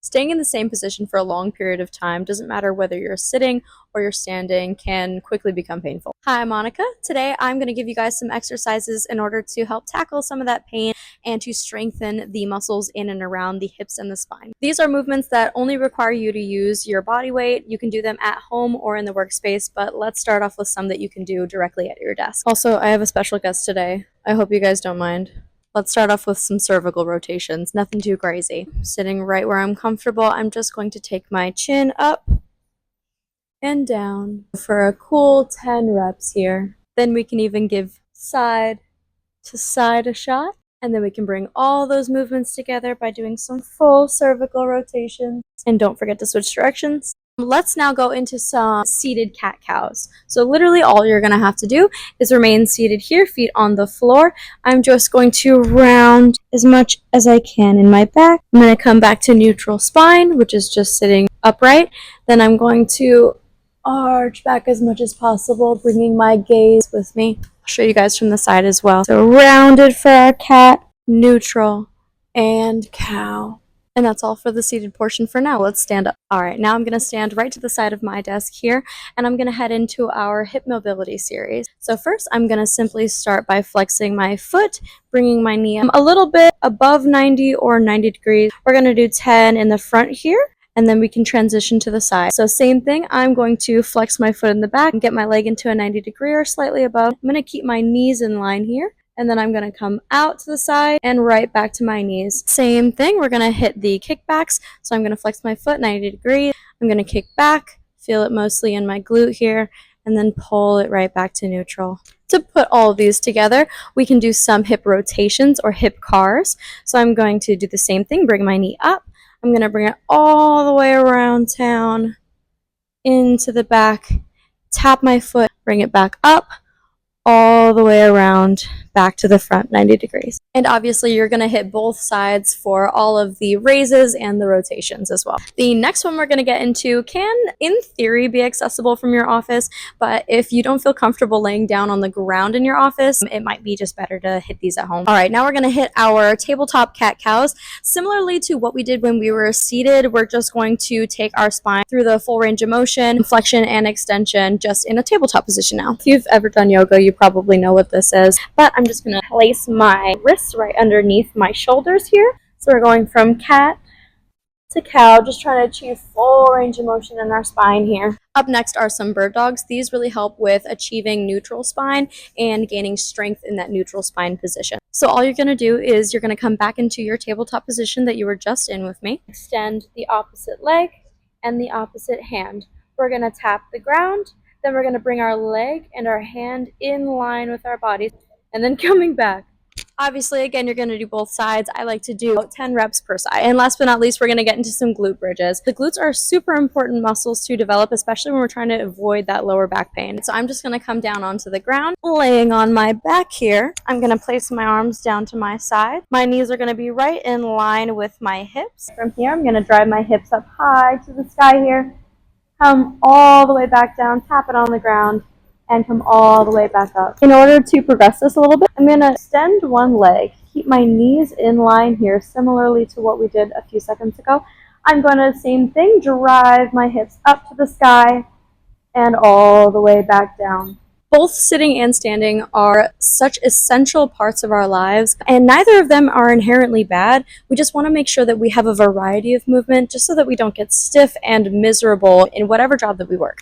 Staying in the same position for a long period of time, doesn't matter whether you're sitting or you're standing, can quickly become painful. Hi, I'm Anika. Today I'm going to give you guys some exercises in order to help tackle some of that pain and to strengthen the muscles in and around the hips and the spine. These are movements that only require you to use your body weight. You can do them at home or in the workspace, but let's start off with some that you can do directly at your desk. Also, I have a special guest today. I hope you guys don't mind. Let's start off with some cervical rotations, nothing too crazy. Sitting right where I'm comfortable, I'm just going to take my chin up and down for a cool 10 reps here. Then we can even give side to side a shot, and then we can bring all those movements together by doing some full cervical rotations. And don't forget to switch directions. Let's now go into some seated cat-cows. So literally all you're going to have to do is remain seated here, feet on the floor. I'm just going to round as much as I can in my back. I'm going to come back to neutral spine, which is just sitting upright. Then I'm going to arch back as much as possible, bringing my gaze with me. I'll show you guys from the side as well. So rounded for our cat, neutral, and cow. And that's all for the seated portion for now. Let's stand up. All right, now I'm going to stand right to the side of my desk here, and I'm going to head into our hip mobility series. So first, I'm going to simply start by flexing my foot, bringing my knee a little bit above 90 or 90 degrees. We're going to do 10 in the front here, and then we can transition to the side. So same thing, I'm going to flex my foot in the back and get my leg into a 90 degree or slightly above. I'm going to keep my knees in line here. And then I'm going to come out to the side and right back to my knees. Same thing, we're going to hit the kickbacks. So I'm going to flex my foot 90 degrees. I'm going to kick back, feel it mostly in my glute here, and then pull it right back to neutral. To put all of these together, we can do some hip rotations or hip cars. So I'm going to do the same thing, bring my knee up. I'm going to bring it all the way around town, into the back, tap my foot, bring it back up, all the way around back to the front 90 degrees. And obviously you're going to hit both sides for all of the raises and the rotations as well. The next one we're going to get into can in theory be accessible from your office, but if you don't feel comfortable laying down on the ground in your office, it might be just better to hit these at home. All right, now we're going to hit our tabletop cat-cows. Similarly to what we did when we were seated, we're just going to take our spine through the full range of motion, flexion and extension, just in a tabletop position now. If you've ever done yoga, you probably know what this is, but I'm just going to place my wrists right underneath my shoulders here. So we're going from cat to cow, just trying to achieve full range of motion in our spine here. Up next are some bird dogs. These really help with achieving neutral spine and gaining strength in that neutral spine position. So all you're going to do is you're going to come back into your tabletop position that you were just in with me. Extend the opposite leg and the opposite hand. We're going to tap the ground. Then we're going to bring our leg and our hand in line with our bodies, and then coming back. Obviously, again, you're going to do both sides. I like to do 10 reps per side. And last but not least, we're going to get into some glute bridges. The glutes are super important muscles to develop, especially when we're trying to avoid that lower back pain. So I'm just going to come down onto the ground, laying on my back here. I'm going to place my arms down to my side. My knees are going to be right in line with my hips. From here, I'm going to drive my hips up high to the sky here. Come all the way back down, tap it on the ground, and come all the way back up. In order to progress this a little bit, I'm going to extend one leg, keep my knees in line here, similarly to what we did a few seconds ago. I'm going to, same thing, drive my hips up to the sky and all the way back down. Both sitting and standing are such essential parts of our lives, and neither of them are inherently bad. We just want to make sure that we have a variety of movement just so that we don't get stiff and miserable in whatever job that we work.